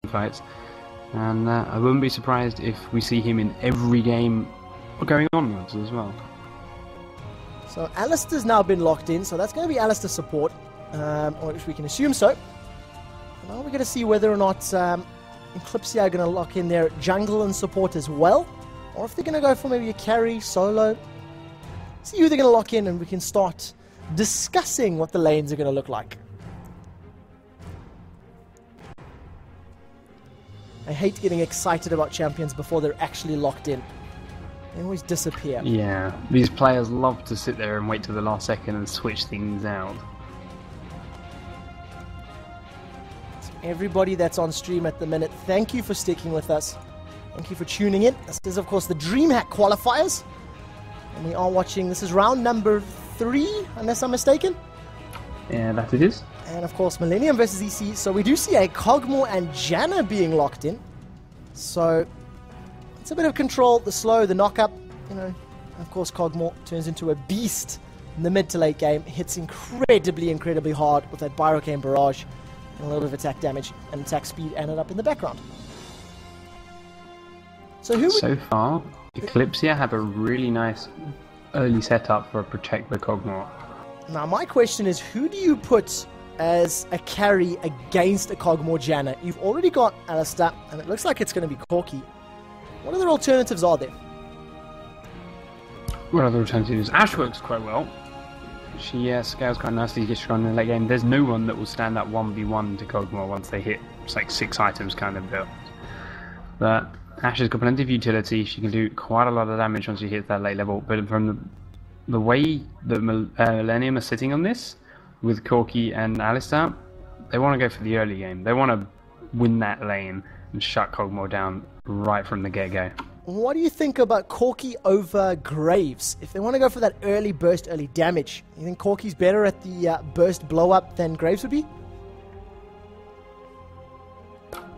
fights. And I wouldn't be surprised if we see him in every game going onwards as well. So Alistair's now been locked in, so that's going to be Alistair's support, or if we can assume so. Now we're going to see whether or not Eclypsia are going to lock in their jungle and support as well, or if they're going to go for maybe a carry, solo. See who they're going to lock in, and we can start discussing what the lanes are going to look like. I hate getting excited about champions before they're actually locked in. They always disappear. Yeah, these players love to sit there and wait till the last second and switch things out. So everybody that's on stream at the minute, thank you for sticking with us. Thank you for tuning in. This is, of course, the Dreamhack Qualifiers. And we are watching, this is round number 3, unless I'm mistaken. Yeah, that it is. And of course, Millenium versus EC. So we do see a Cogmore and Janna being locked in. So it's a bit of control, the slow, the knock-up. You know, of course, Cogmore turns into a beast in the mid to late game. Hits incredibly hard with that Byrocane Barrage. And a little bit of attack damage and attack speed ended up in the background. So far, Eclypsia have a really nice early setup for a Protect the Cogmore. Now my question is, who do you put as a carry against a Cogmore Janna? You've already got Alistair, and it looks like it's going to be Corki. What other alternatives are there? What other alternatives? Ash works quite well. She scales quite nicely, gets strong in the late game. There's no one that will stand up 1v1 to Cogmore once they hit. It's like 6 items kind of built. But Ash has got plenty of utility. She can do quite a lot of damage once she hits that late level. But from the way that Millenium are sitting on this, with Corki and Alistair, they want to go for the early game. They want to win that lane and shut Cogmore down right from the get-go. What do you think about Corki over Graves? If they want to go for that early burst, early damage, you think Corki's better at the burst blow-up than Graves would be?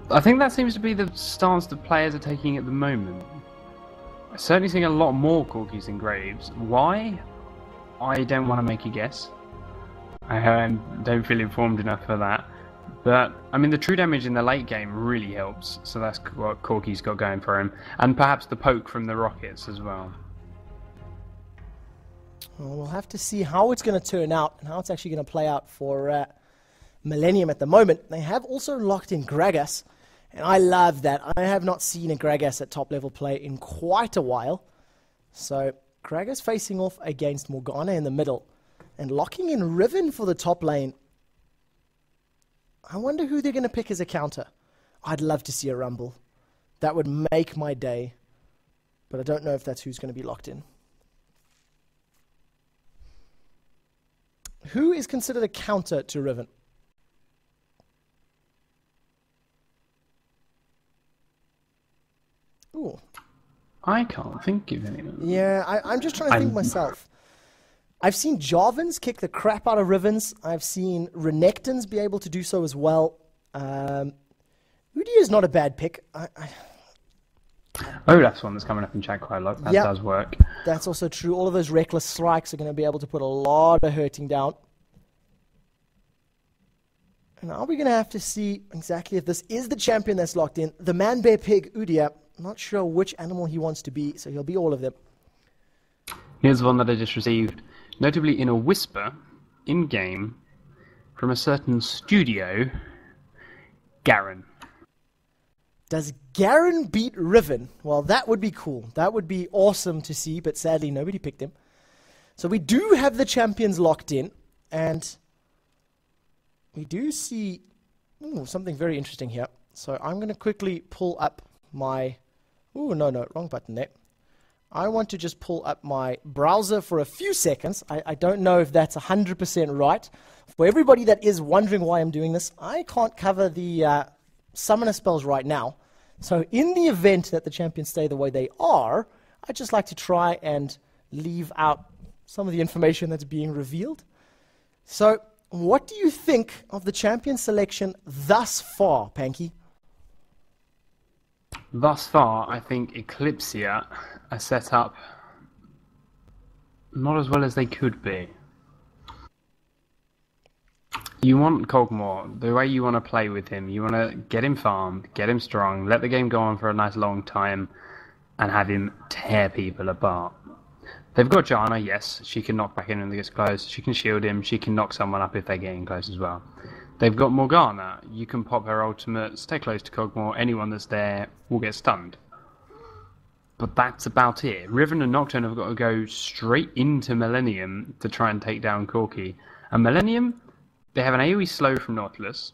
I think that seems to be the stance that players are taking at the moment. I'm certainly seeing a lot more Corkis than Graves. Why? I don't want to make a guess. I don't feel informed enough for that. But, I mean, the true damage in the late game really helps. So that's what Corki's got going for him. And perhaps the poke from the rockets as well. Well, we'll have to see how it's going to turn out and how it's actually going to play out for Millenium at the moment. They have also locked in Gragas. And I love that. I have not seen a Gragas at top level play in quite a while. So, Gragas facing off against Morgana in the middle. And locking in Riven for the top lane. I wonder who they're going to pick as a counter. I'd love to see a Rumble. That would make my day. But I don't know if that's who's going to be locked in. Who is considered a counter to Riven? Ooh. I can't think of anyone. Yeah, I'm just trying to think myself. I've seen Jarvans kick the crap out of Rivens. I've seen Renekton's be able to do so as well. Udyr is not a bad pick. Oh, that's one that's coming up in chat quite a lot. That does work. That's also true. All of those reckless strikes are going to be able to put a lot of hurting down. And now we're going to have to see exactly if this is the champion that's locked in. The man, bear, pig, Udyr. I'm not sure which animal he wants to be, so he'll be all of them. Here's one that I just received. Notably in a whisper, in-game, from a certain studio, Garen. Does Garen beat Riven? Well, that would be cool. That would be awesome to see, but sadly nobody picked him. So we do have the champions locked in, and we do see something very interesting here. So I'm going to quickly pull up my... Oh, no, wrong button there. I want to just pull up my browser for a few seconds. I don't know if that's 100% right. For everybody that is wondering why I'm doing this, I can't cover the summoner spells right now. So in the event that the champions stay the way they are, I'd just like to try and leave out some of the information that's being revealed. So what do you think of the champion selection thus far, Panky? Thus far, I think Eclypsia are set up not as well as they could be. You want Cogmore, the way you want to play with him, you want to get him farmed, get him strong, let the game go on for a nice long time, and have him tear people apart. They've got Jana, yes, she can knock back in when they get close, she can shield him, she can knock someone up if they're getting close as well. They've got Morgana, you can pop her ultimate, stay close to Cogmore, anyone that's there will get stunned. But that's about it. Riven and Nocturne have got to go straight into Millenium to try and take down Corki. And Millenium, they have an AoE slow from Nautilus,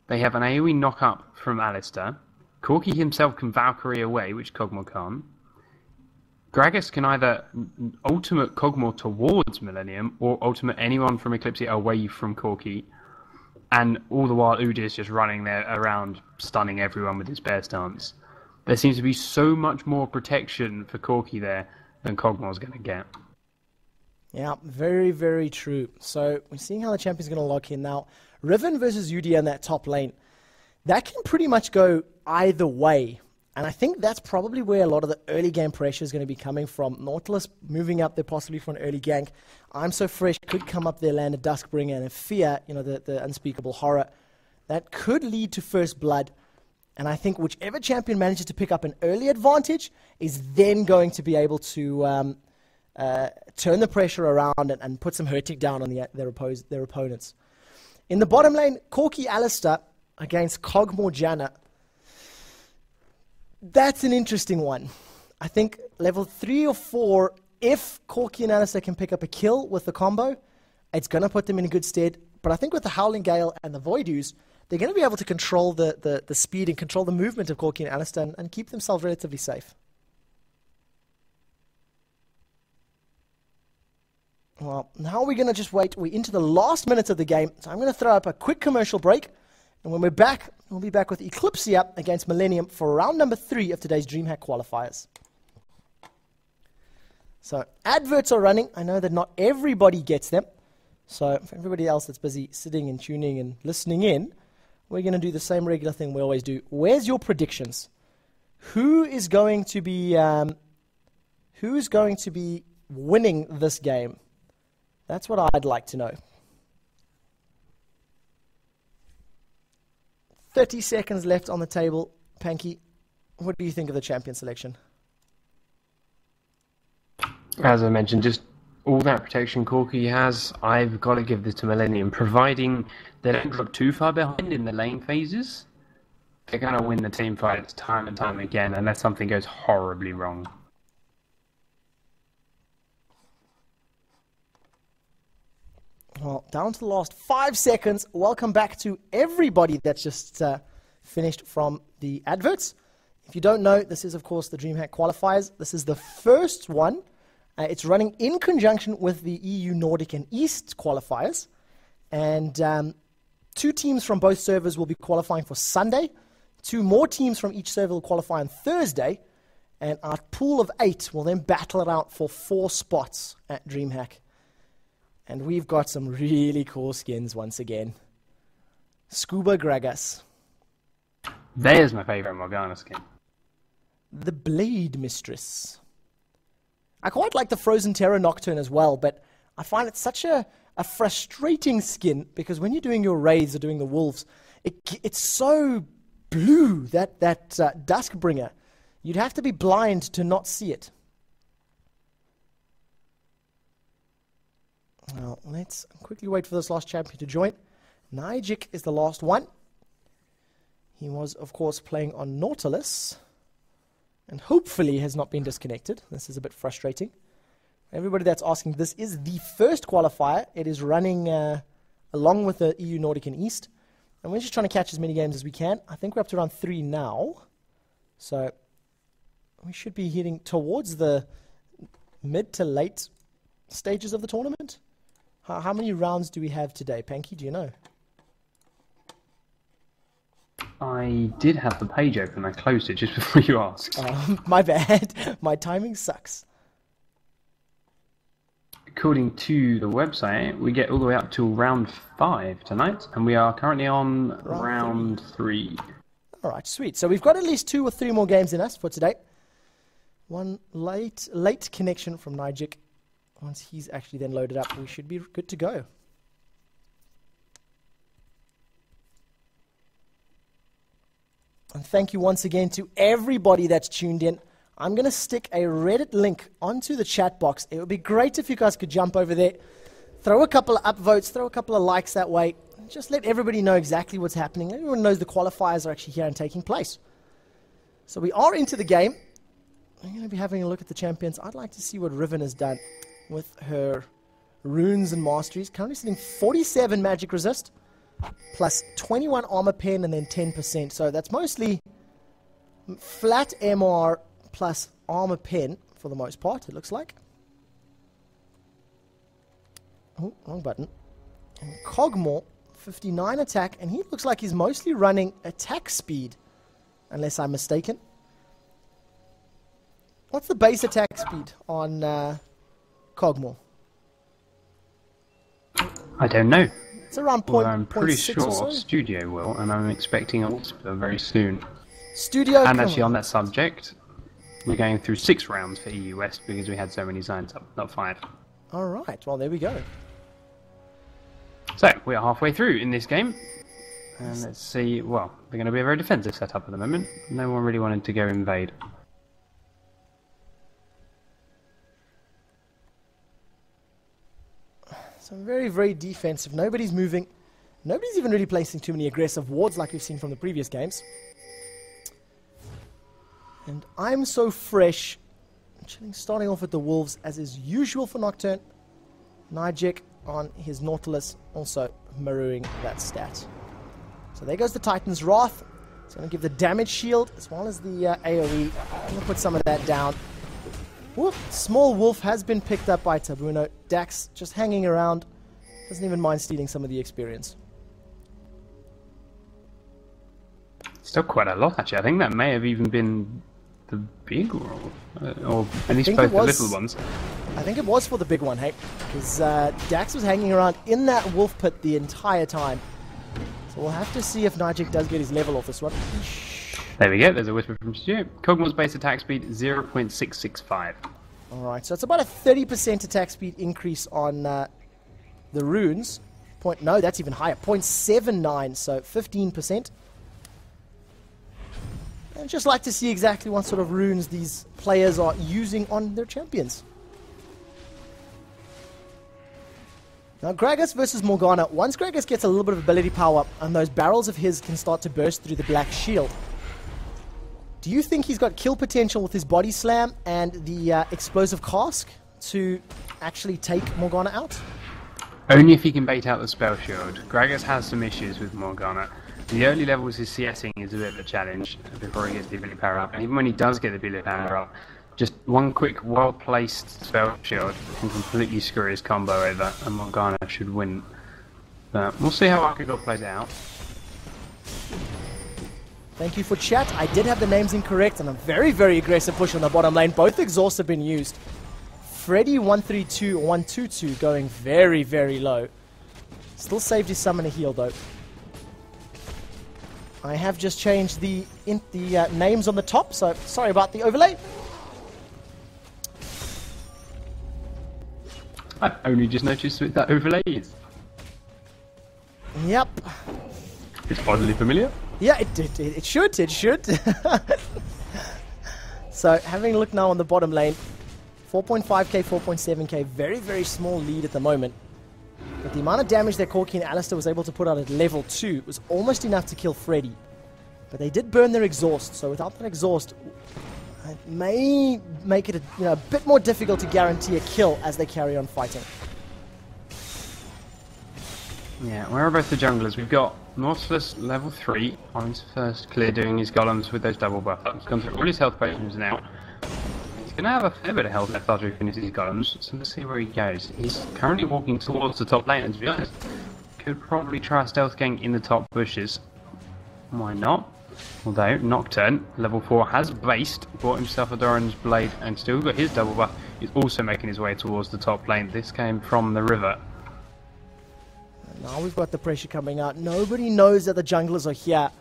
they have an AoE knock up from Alistair, Corki himself can Valkyrie away, which Cogmore can't. Gragas can either ultimate Cogmore towards Millenium or ultimate anyone from Eclypsia away from Corki. And all the while Udyr is just running there around, stunning everyone with his bear stance. There seems to be so much more protection for Corki there than Cogmore's going to get. Yeah, very, very true. So we're seeing how the champion's going to lock in now. Riven versus Udyr in that top lane. That can pretty much go either way. And I think that's probably where a lot of the early game pressure is going to be coming from. Nautilus moving up there possibly for an early gank. I'm So Fresh could come up there, land a Duskbringer, and a Fear, the unspeakable horror. That could lead to first blood. And I think whichever champion manages to pick up an early advantage is then going to be able to turn the pressure around and put some hurting down on their opponents. In the bottom lane, Corki Alistair against Cogmore Janna. That's an interesting one. I think level 3 or 4, if Corki and Alistair can pick up a kill with the combo, it's going to put them in a good stead. But I think with the Howling Gale and the Voidoos, they're going to be able to control the speed and control the movement of Corki and Alistair and keep themselves relatively safe. Well, now we're going to just wait. We're into the last minutes of the game, so I'm going to throw up a quick commercial break. And when we're back, we'll be back with Eclypsia against Millenium for round number 3 of today's Dreamhack qualifiers. So adverts are running. I know that not everybody gets them. So for everybody else that's busy sitting and tuning and listening in, we're going to do the same regular thing we always do. Where's your predictions? Who is going to be winning this game? That's what I'd like to know. 30 seconds left on the table. Panky, what do you think of the champion selection? As I mentioned, just all that protection Corki has, I've got to give this to Millenium. Providing they don't drop too far behind in the lane phases, they're going to win the team fights time and time again, unless something goes horribly wrong. Well, down to the last 5 seconds. Welcome back to everybody that's just finished from the adverts. If you don't know, this is, of course, the Dreamhack qualifiers. This is the first one. It's running in conjunction with the EU Nordic and East qualifiers. And 2 teams from both servers will be qualifying for Sunday. 2 more teams from each server will qualify on Thursday. And our pool of 8 will then battle it out for 4 spots at Dreamhack. And we've got some really cool skins once again. Scuba Gragas. There's my favorite Morgana skin. The Blade Mistress. I quite like the Frozen Terror Nocturne as well, but I find it such a frustrating skin because when you're doing your raids or doing the wolves, it's so blue, that Duskbringer. You'd have to be blind to not see it. Well, let's quickly wait for this last champion to join. Nijik is the last one. He was, of course, playing on Nautilus. And hopefully has not been disconnected. This is a bit frustrating. Everybody that's asking, this is the first qualifier. It is running along with the EU Nordic and East. And we're just trying to catch as many games as we can. I think we're up to around 3 now. So we should be heading towards the mid to late stages of the tournament. How many rounds do we have today? Panky, do you know? I did have the page open. I closed it just before you asked. My bad. My timing sucks. According to the website, we get all the way up to round 5 tonight, and we are currently on round 3. All right, sweet. So we've got at least 2 or 3 more games in us for today. One late connection from Nijik. Once he's actually then loaded up, we should be good to go. And thank you once again to everybody that's tuned in. I'm going to stick a Reddit link onto the chat box. It would be great if you guys could jump over there, throw a couple of upvotes, throw a couple of likes that way. Just let everybody know exactly what's happening. Everyone knows the qualifiers are actually here and taking place. So we are into the game. I'm going to be having a look at the champions. I'd like to see what Riven has done with her runes and masteries. Currently sitting 47 magic resist, plus 21 armor pen, and then 10%. So that's mostly flat MR plus armor pen for the most part, it looks like. Oh, wrong button. And Cogmore, 59 attack, and he looks like he's mostly running attack speed, unless I'm mistaken. What's the base attack speed on Cogmore? I don't know. It's around I'm pretty sure so. Studio will, and I'm expecting a Whisper very soon. Studio, and actually on that subject, we're going through 6 rounds for EU West because we had so many signs up, not 5. Alright, well there we go. So, we're halfway through in this game. And let's see, well, they're going to be a very defensive setup at the moment. No one really wanted to go invade. So very, very defensive. Nobody's moving. Nobody's even really placing too many aggressive wards like we've seen from the previous games. And I'm so fresh. Starting off with the Wolves as is usual for Nocturne. Nijek on his Nautilus also mirroring that stat. So there goes the Titan's Wrath. It's going to give the damage shield as well as the AoE. I'm going to put some of that down. Whoop, small wolf has been picked up by Tabuno. Dax just hanging around. Doesn't even mind stealing some of the experience. Still quite a lot, actually. I think that may have even been the big roll. Or at least both the little ones. I think it was for the big one, hey? Because Dax was hanging around in that wolf pit the entire time. So we'll have to see if Nijek does get his level off this one. There we go, there's a whisper from Stu. Cogmore's base attack speed 0.665. Alright, so it's about a 30% attack speed increase on the runes. No, that's even higher. 0.79, so 15%. I'd just like to see exactly what sort of runes these players are using on their champions. Now, Gragas versus Morgana. Once Gragas gets a little bit of ability power up, and those barrels of his can start to burst through the black shield. Do you think he's got kill potential with his body slam and the explosive cask to actually take Morgana out? Only if he can bait out the spell shield. Gragas has some issues with Morgana. The early levels his CSing is a bit of a challenge before he gets the ability power up. And even when he does get the ability power up, just one quick well-placed spell shield can completely screw his combo over, and Morgana should win. But we'll see how Akagor plays it out. Thank you for chat. I did have the names incorrect, and a very, very aggressive push on the bottom lane. Both exhausts have been used. Freddy 132, 122 going very, very low. Still saved his summoner heal, though. I have just changed the names on the top, so sorry about the overlay. I only just noticed what that overlay is. Yep. It's oddly familiar. Yeah, it should. So, having a look now on the bottom lane, 4.5k, 4.7k, very, very small lead at the moment. But the amount of damage that Corki and Alistair was able to put out at level 2 was almost enough to kill Freddy. But they did burn their exhaust, so without that exhaust, it may make it a bit more difficult to guarantee a kill as they carry on fighting. Yeah, where are both the junglers? We've got Nautilus level 3 on his first clear doing his golems with those double buff ups. Gone through all his health potions now. He's going to have a fair bit of health left after he finishes his golems, so let's see where he goes. He's currently walking towards the top lane, and to be honest, could probably try a stealth gang in the top bushes. Why not? Although, Nocturne, level 4, has based, bought himself a Doran's Blade, and still got his double buff. He's also making his way towards the top lane. This came from the river. Now we've got the pressure coming out. Nobody knows that the junglers are here.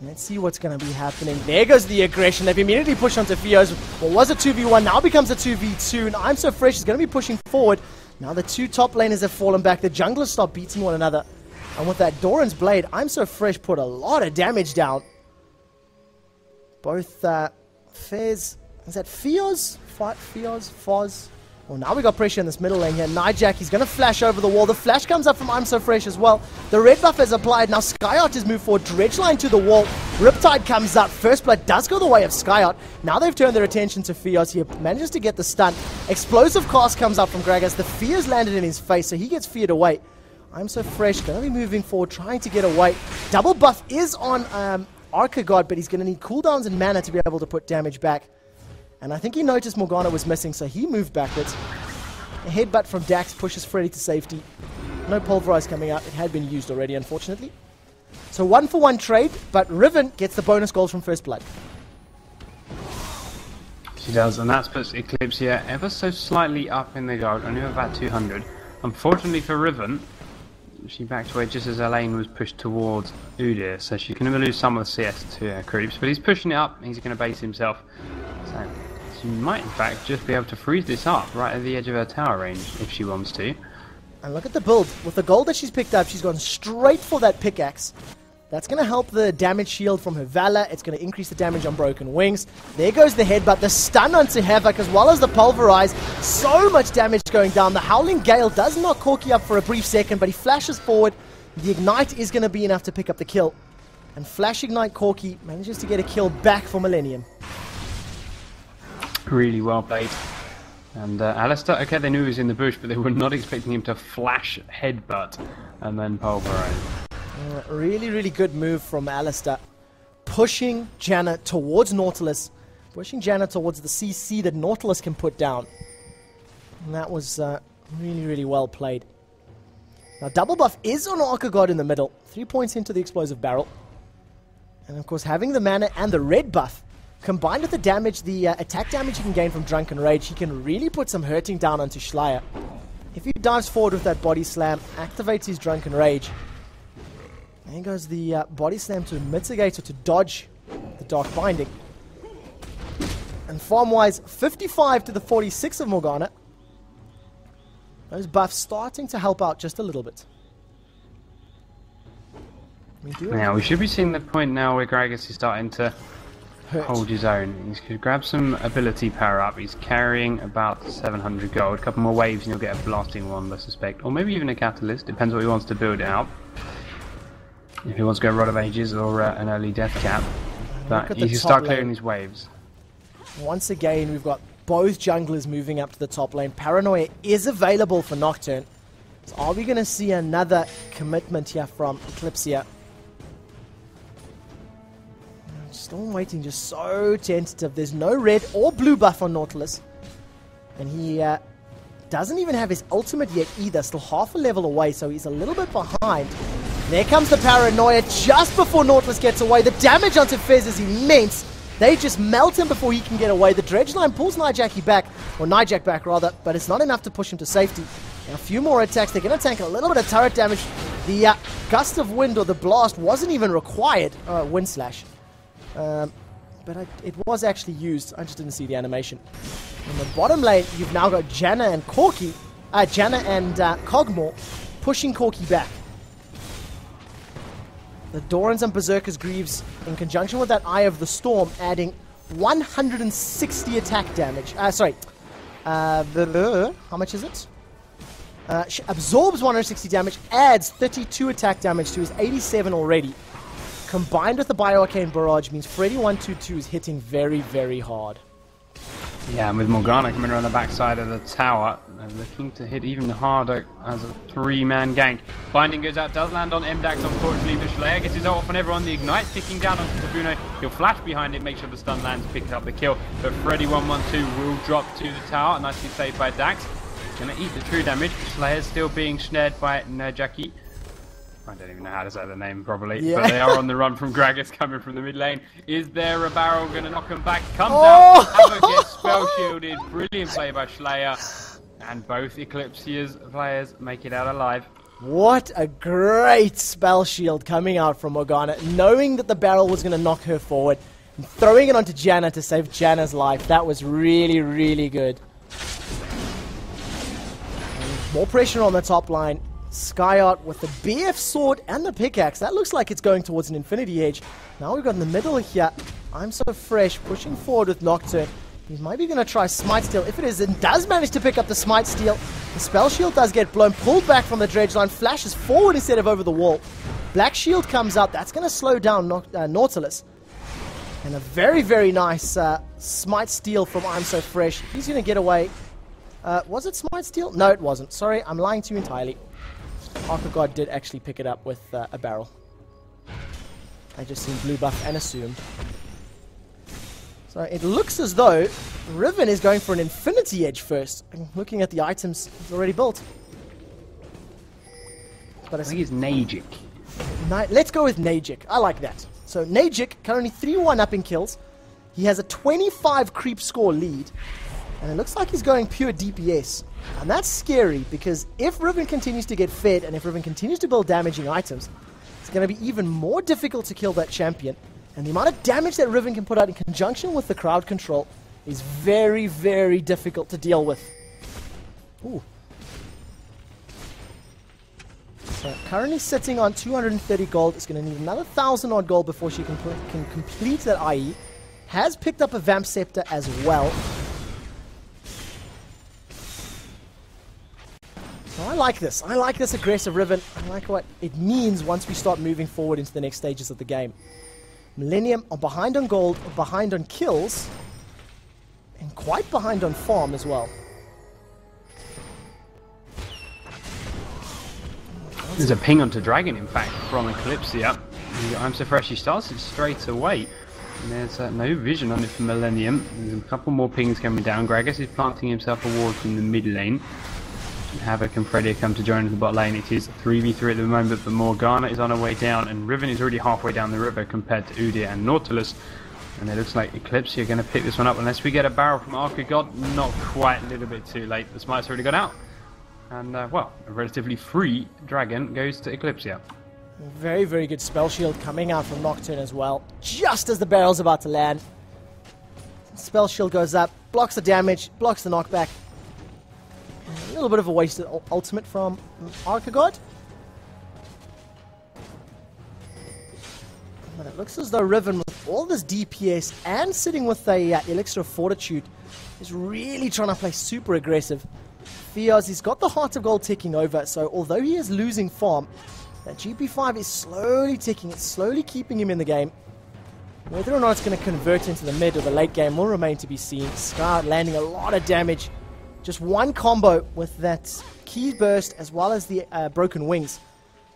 Let's see what's going to be happening. There goes the aggression. They've immediately pushed onto Fio's. What was a 2v1 now becomes a 2v2. And I'm So Fresh is going to be pushing forward. Now the two top laners have fallen back. The junglers stop beating one another. And with that Doran's Blade, I'm So Fresh put a lot of damage down. Both Fez, is that Fios? Fios? Foz? Well, now we got pressure in this middle lane here. Nijak, he's going to flash over the wall. The flash comes up from I'm So Fresh as well. The red buff is applied. Now Skyart has moved forward. Dredgeline to the wall. Riptide comes up. First Blood does go the way of Skyart. Now they've turned their attention to Fios. He manages to get the stun. Explosive cast comes up from Gragas. The Fear's landed in his face, so he gets feared away. I'm So Fresh going to be moving forward, trying to get away. Double buff is on Archagod, but he's going to need cooldowns and mana to be able to put damage back. And I think he noticed Morgana was missing, so he moved backwards. A headbutt from Dax pushes Freddy to safety. No Pulverize coming out. It had been used already, unfortunately. So 1-for-1 trade, but Riven gets the bonus goals from First Blood. She does, and that puts Eclypsia ever so slightly up in the gold, only about 200. Unfortunately for Riven, she backed away just as her lane was pushed towards Udyr, so she's going to lose some of the CS to creeps, but he's pushing it up, he's going to base himself. So she might in fact just be able to freeze this up right at the edge of her tower range if she wants to. And look at the build. With the gold that she's picked up, she's gone straight for that pickaxe. That's going to help the damage shield from her Valor. It's going to increase the damage on Broken Wings. There goes the headbutt. The stun onto Havoc as well as the Pulverize. So much damage going down. The Howling Gale does knock Corki up for a brief second, but he flashes forward. The Ignite is going to be enough to pick up the kill. And Flash Ignite Corki manages to get a kill back for Millenium. Really well played. And Alistair, okay, they knew he was in the bush, but they were not expecting him to flash headbutt and then Pulverize. Really, really good move from Alistair. Pushing Janna towards Nautilus. Pushing Janna towards the CC that Nautilus can put down. And that was really, really well played. Now, double buff is on Archagod in the middle. 3 points into the explosive barrel. And, of course, having the mana and the red buff, combined with the damage, the attack damage he can gain from Drunken Rage, he can really put some hurting down onto Schleier. If he dives forward with that body slam, activates his Drunken Rage. There goes the body slam to mitigate or to dodge the Dark Binding. And farm-wise, 55 to the 46 of Morgana. Those buffs starting to help out just a little bit. Now, we should be seeing the point now where Gragas is starting to hold his own. He's going to grab some ability power up. He's carrying about 700 gold. A couple more waves and he'll get a blasting wand, I suspect. Or maybe even a catalyst. Depends what he wants to build it out. If he wants to go Rod of Ages or an early death cap. But he can start clearing these waves. Once again, we've got both junglers moving up to the top lane. Paranoia is available for Nocturne. So are we going to see another commitment here from Eclypsia? Still waiting, just so tentative. There's no red or blue buff on Nautilus. And he doesn't even have his ultimate yet either. Still half a level away, so he's a little bit behind. There comes the Paranoia just before Nautilus gets away. The damage onto Fez is immense. They just melt him before he can get away. The Dredgeline pulls Nijak back, or Nijak back rather, but it's not enough to push him to safety. And a few more attacks. They're going to tank a little bit of turret damage. The gust of wind or the blast wasn't even required. Wind slash. But it was actually used. I just didn't see the animation. In the bottom lane, you've now got Janna and Corki, Janna and Cogmore pushing Corki back. The Dorans and Berserker's Greaves, in conjunction with that Eye of the Storm, adding 160 attack damage. How much is it? Absorbs 160 damage, adds 32 attack damage to his 87 already. Combined with the Bioarcane Barrage means Freddy 122 is hitting very, very hard. Yeah, and with Morgana coming around the backside of the tower, looking to hit even harder as a three-man gank. Binding goes out, does land on MDAX unfortunately, but Schleier gets his ult on everyone. The Ignite ticking down onto Tabuno. He'll flash behind it, make sure the stun lands, pick up the kill. But Freddy 112 will drop to the tower, nicely saved by Dax. Gonna eat the true damage. Schleier's still being snared by Nerjaki. I don't even know how to say the name properly, but they are on the run from Gragas coming from the mid lane. Is there a barrel going to knock him back? Comes out, Havoc gets spell shielded. Brilliant play by Schleier. And both Eclypsia's players make it out alive. What a great spell shield coming out from Morgana, knowing that the barrel was going to knock her forward, and throwing it onto Janna to save Janna's life. That was really, really good. And more pressure on the top line. Skyart with the BF sword and the pickaxe. That looks like it's going towards an Infinity Edge. Now we've got in the middle here I'm So Fresh pushing forward with Nocturne. He's maybe going to try Smite Steal. If it is, and does manage to pick up the Smite Steal. The Spell Shield does get blown, pulled back from the dredge line, flashes forward instead of over the wall. Black Shield comes out. That's going to slow down Nautilus. And a very, very nice Smite Steal from I'm So Fresh. He's going to get away. Was it Smite Steal? No, it wasn't. Sorry, I'm lying to you entirely. Arc of God did actually pick it up with a barrel. I just seen blue buff and assumed. So it looks as though Riven is going for an Infinity Edge first. Looking at the items he's already built. But I think it's Najik. Let's go with Najik. I like that. So Najik currently 3-1 up in kills. He has a 25 creep score lead. And it looks like he's going pure DPS. And that's scary because if Riven continues to get fed and if Riven continues to build damaging items, it's going to be even more difficult to kill that champion. And the amount of damage that Riven can put out in conjunction with the crowd control is very, very difficult to deal with. Ooh. So currently sitting on 230 gold. It's going to need another 1,000 odd gold before she can complete that IE. Has picked up a Vamp Scepter as well. So I like this. I like this aggressive Riven. I like what it means once we start moving forward into the next stages of the game. Millenium are behind on gold, behind on kills, and quite behind on farm as well. There's a ping onto Dragon, in fact, from Eclypsia. I'm So Fresh, he starts it straight away. And there's no vision on it for Millenium. There's a couple more pings coming down. Gragas is planting himself a ward from the mid lane. Havoc and Freddy come to join the bot lane. It is 3v3 at the moment, but Morgana is on her way down, and Riven is already halfway down the river compared to Udyr and Nautilus. And it looks like Eclypsia are going to pick this one up unless we get a barrel from Arc of God. Not quite, a little bit too late. The smite's already gone out. And, well, a relatively free Dragon goes to Eclypsia. Very, very good Spell Shield coming out from Nocturne as well. Just as the barrel's about to land. Spell Shield goes up, blocks the damage, blocks the knockback. A little bit of a wasted ultimate from Arc of God. But it looks as though Riven, with all this DPS and sitting with a Elixir of Fortitude, is really trying to play super aggressive. Theos, he's got the Heart of Gold ticking over, so although he is losing farm, that GP5 is slowly ticking. It's slowly keeping him in the game. Whether or not it's going to convert into the mid or the late game will remain to be seen. Scar landing a lot of damage. Just one combo with that key burst as well as the broken wings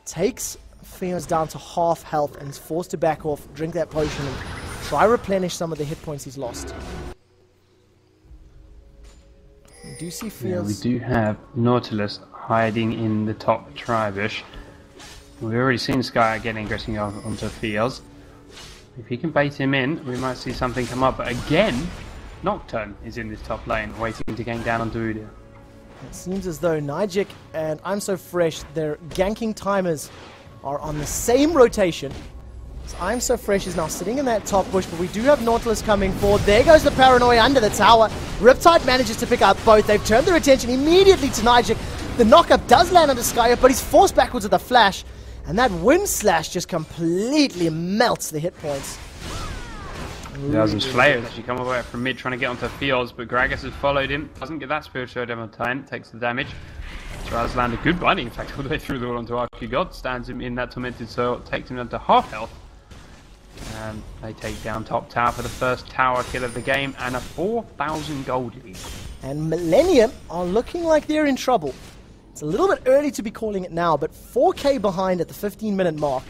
takes Theos down to half health and is forced to back off, drink that potion and try replenish some of the hit points he's lost. We do see Theos. Yeah, we do have Nautilus hiding in the top tri-bush. We've already seen Sky getting aggressive onto Theos. If he can bait him in, we might see something come up. But again, Nocturne is in this top lane, waiting to gang down onto Udyr. It seems as though Najik and I'm So Fresh, their ganking timers are on the same rotation. So I'm So Fresh is now sitting in that top bush, but we do have Nautilus coming forward. There goes the Paranoia under the tower. Riptide manages to pick up both. They've turned their attention immediately to Najik. The knockup does land onto Skyer, but he's forced backwards with a flash. And that Wind Slash just completely melts the hit points. There's Slayer actually come away from mid trying to get onto Theos, but Gragas has followed him. Doesn't get that spiritual demo time, takes the damage. Tries to land a good binding, in fact, all the way through the wall onto Arc of God. Stands him in that tormented soil, takes him down to half health. And they take down top tower for the first tower kill of the game and a 4,000 gold lead. And Millenium are looking like they're in trouble. It's a little bit early to be calling it now, but 4k behind at the 15-minute mark.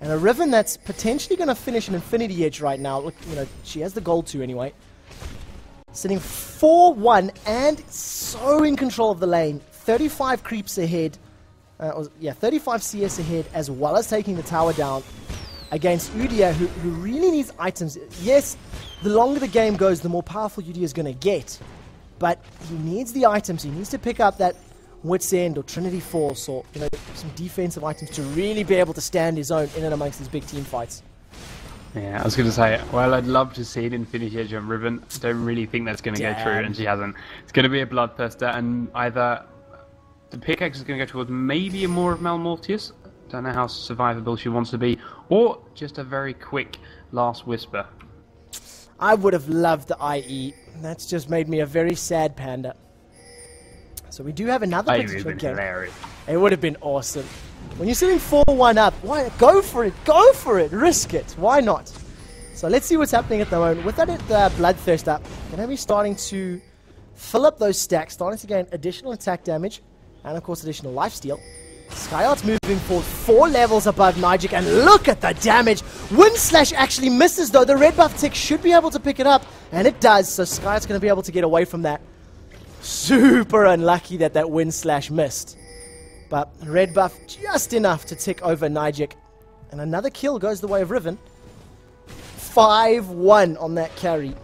And a Riven that's potentially going to finish an Infinity Edge right now. Look, you know, she has the gold too anyway. Sitting 4-1 and so in control of the lane. 35 creeps ahead. 35 CS ahead, as well as taking the tower down against Udyr, who really needs items. Yes, the longer the game goes, the more powerful Udyr is going to get. But he needs the items. He needs to pick up that Wit's End or Trinity Force or, you know, some defensive items to really be able to stand his own in and amongst these big team fights. Yeah, I was going to say, well, I'd love to see it in Finish Edge on Riven. I don't really think that's going to go through, and she hasn't. It's going to be a Bloodthirster, and either the pickaxe is going to go towards maybe a more of Malmortius, don't know how survivable she wants to be, or just a very quick Last Whisper. I would have loved the IE. That's just made me a very sad panda. So we do have another potential game. Hilarious. It would have been awesome. When you're sitting 4-1 up, why go for it? Go for it. Risk it. Why not? So let's see what's happening at the moment. With that Bloodthirst up, going to be starting to fill up those stacks, starting to gain additional attack damage, and of course additional lifesteal. Skyart's moving forward 4 levels above Nijik, and look at the damage. Wind Slash actually misses though. The red buff tick should be able to pick it up, and it does, so Skyart's going to be able to get away from that. Super unlucky that Wind Slash missed. But red buff just enough to tick over Nijik. And another kill goes the way of Riven. 5-1 on that carry.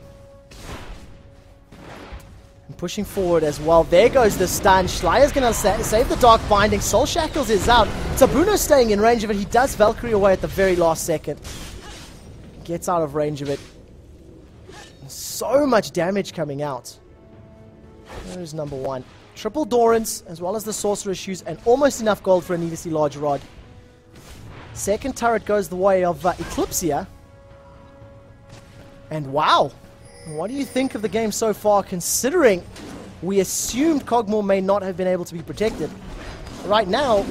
And pushing forward as well. There goes the stun. Schleier's going to save the Dark Binding. Soul Shackles is out. Tabuno's staying in range of it. He does Valkyrie away at the very last second. Gets out of range of it. So much damage coming out. There's number 1. Triple Dorans, as well as the Sorcerer's Shoes, and almost enough gold for a needlessly large rod. Second turret goes the way of Eclypsia. And wow, what do you think of the game so far, considering we assumed Kog'Maw may not have been able to be protected? Right now,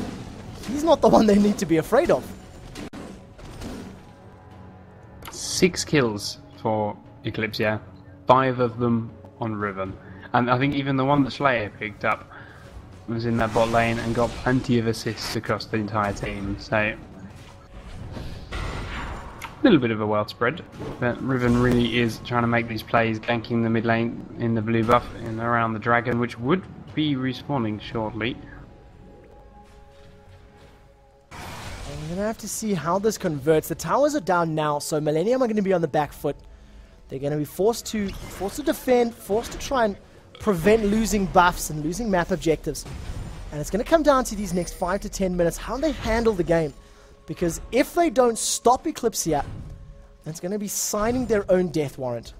he's not the one they need to be afraid of. 6 kills for Eclypsia, 5 of them on Riven. And I think even the one that Slayer picked up was in that bot lane and got plenty of assists across the entire team. So, a little bit of a wild spread. But Riven really is trying to make these plays, ganking the mid lane in the blue buff and around the dragon, which would be respawning shortly. I'm going to have to see how this converts. The towers are down now, so Millenium are going to be on the back foot. They're going to be forced to defend, forced to try and prevent losing buffs and losing map objectives. And it's going to come down to these next 5 to 10 minutes, how they handle the game. Because if they don't stop Eclypsia, it's going to be signing their own death warrant.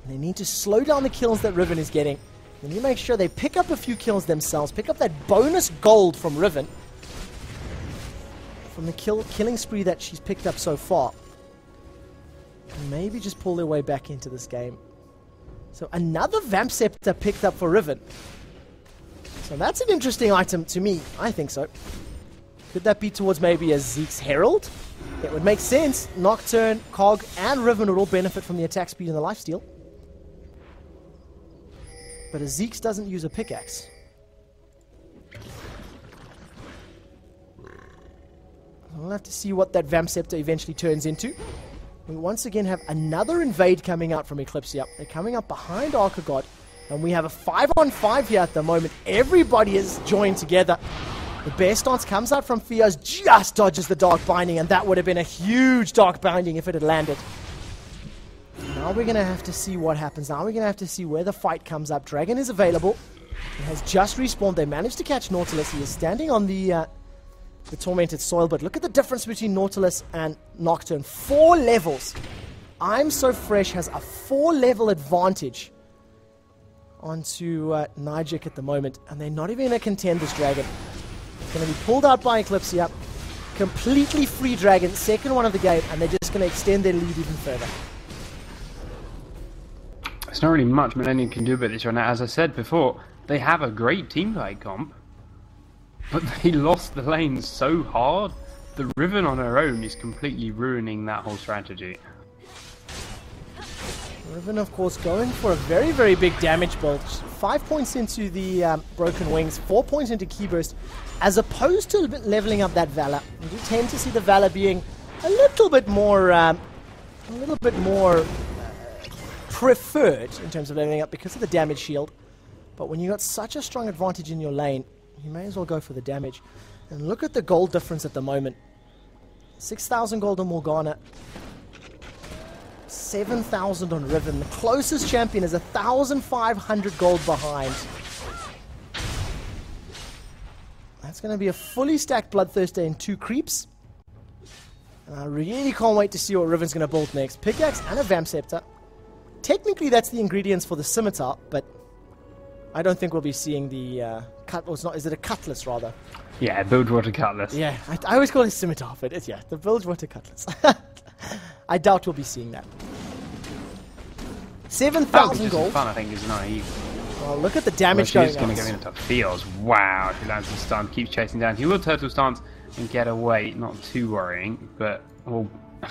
And they need to slow down the kills that Riven is getting. They need to make sure they pick up a few kills themselves, pick up that bonus gold from Riven, from the killing spree that she's picked up so far. And maybe just pull their way back into this game. So another Vamp Scepter picked up for Riven. So that's an interesting item to me. I think so. Could that be towards maybe a Zeke's Herald? It would make sense. Nocturne, Cog, and Riven would all benefit from the attack speed and the lifesteal. But a Zeke's doesn't use a pickaxe. We'll have to see what that Vamp Scepter eventually turns into. We once again have another invade coming out from Eclypsia. They're coming up behind Archegod. And we have a 5-on-5 here at the moment. Everybody is joined together. The Bear Stance comes out from Fios, just dodges the Dark Binding, and that would have been a huge Dark Binding if it had landed. Now we're going to have to see what happens. Now we're going to have to see where the fight comes up. Dragon is available. It has just respawned. They managed to catch Nautilus. He is standing on the Tormented Soil, but look at the difference between Nautilus and Nocturne. 4 levels. I'm So Fresh has a 4-level advantage onto Nijik at the moment, and they're not even going to contend this dragon. It's going to be pulled out by Eclypsia. Completely free dragon, second one of the game, and they're just going to extend their lead even further. There's not really much Millenium can do about this right now. As I said before, they have a great teamfight comp, but they lost the lane so hard. The Riven on her own is completely ruining that whole strategy. Riven, of course, going for a very, very big damage build. 5 points into the Broken Wings, 4 points into Key Burst, as opposed to leveling up that Valor. We do tend to see the Valor being a little bit more preferred in terms of leveling up because of the damage shield. But when you got such a strong advantage in your lane, you may as well go for the damage. And look at the gold difference at the moment. 6,000 gold on Morgana. 7,000 on Riven. The closest champion is 1,500 gold behind. That's going to be a fully stacked Bloodthirster in 2 creeps. And I really can't wait to see what Riven's going to build next. Pickaxe and a Vamp Scepter. Technically that's the ingredients for the Scimitar, but I don't think we'll be seeing the cutlass. Is it a cutlass rather? Yeah, Bilgewater Cutlass. Yeah, I always call it Scimitar, but it's, yeah, the Bilgewater Cutlass. I doubt we'll be seeing that. 7,000 gold. Fun, I think, is naive. Well, look at the damage She's going going on. to go into Fios. Wow, she lands the stun, keeps chasing down. He will turtle stance and get away. Not too worrying, but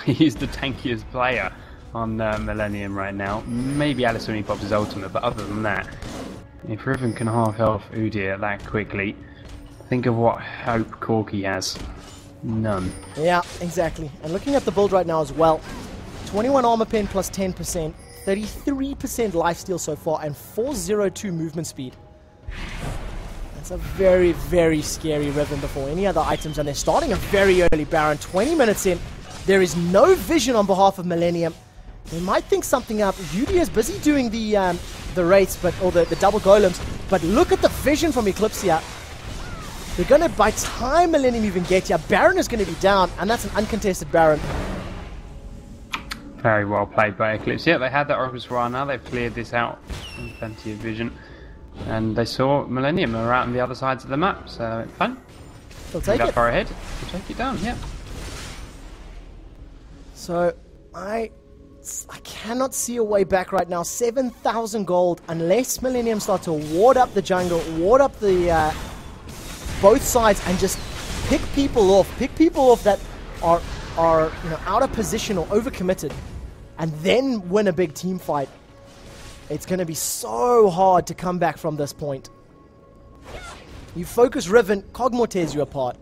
he's the tankiest player on Millenium right now. Maybe Alice when he pops his ultimate, but other than that, if Riven can half health Udyr that quickly, think of what hope Corki has. None. Yeah, exactly. And looking at the build right now as well, 21 armor pen plus 10%, 33% lifesteal so far, and 402 movement speed. That's a very, very scary Riven before any other items, and they're starting a very early Baron. 20 minutes in, there is no vision on behalf of Millenium. They might think something up. Udyr is busy doing the rates, or the double golems, but look at the vision from Eclypsia. They're going to, by time Millenium even get here, Baron is going to be down, and that's an uncontested Baron. Very well played by Eclypsia. They had that Oracle Squire now, they've cleared this out. Plenty of vision. And they saw Millenium are out on the other sides of the map, so it's fine. They'll take that it. far ahead, we'll take it down, yeah. So, I cannot see a way back right now. 7,000 gold, unless Millenium start to ward up the jungle, ward up the both sides, and just pick people off that are out of position or overcommitted, and then win a big team fight. It's going to be so hard to come back from this point. You focus Riven, Kog'Maw tears you apart.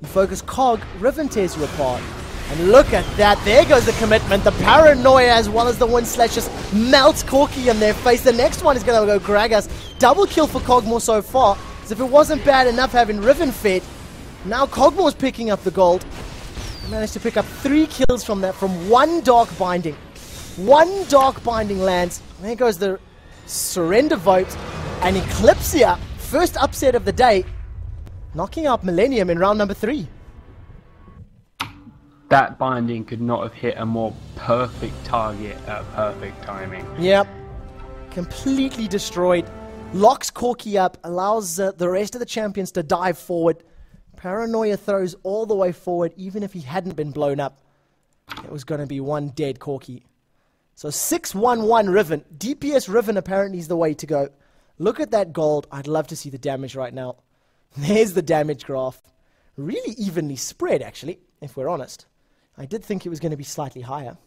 You focus Cog, Riven tears you apart. And look at that, there goes the commitment. The paranoia as well as the wind slash just melts Corki in their face. The next one is going to go Gragas. Double kill for Kog'Maw so far. As if it wasn't bad enough having Riven fed, now Kog'Maw's picking up the gold. He managed to pick up 3 kills from that, from one Dark Binding. One Dark Binding lands. There goes the surrender vote. And Eclypsia, first upset of the day, knocking out Millenium in round number 3. That binding could not have hit a more perfect target at perfect timing. Yep. Completely destroyed. Locks Corki up, allows the rest of the champions to dive forward. Paranoia throws all the way forward, even if he hadn't been blown up. It was going to be one dead Corki. So 6-1-1 Riven. DPS Riven apparently is the way to go. Look at that gold. I'd love to see the damage right now. There's the damage graph. Really evenly spread, actually, if we're honest. I did think it was going to be slightly higher.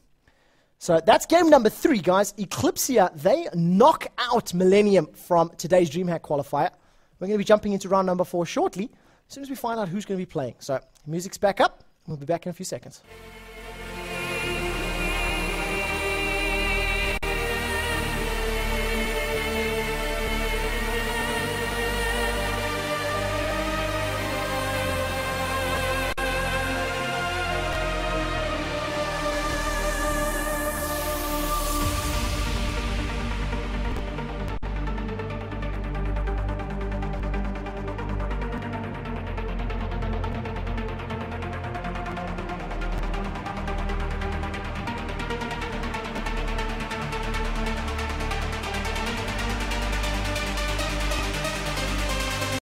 So that's game number 3, guys. Eclypsia, they knock out Millenium from today's Dreamhack qualifier. We're going to be jumping into round number 4 shortly, as soon as we find out who's going to be playing. So music's back up. We'll be back in a few seconds.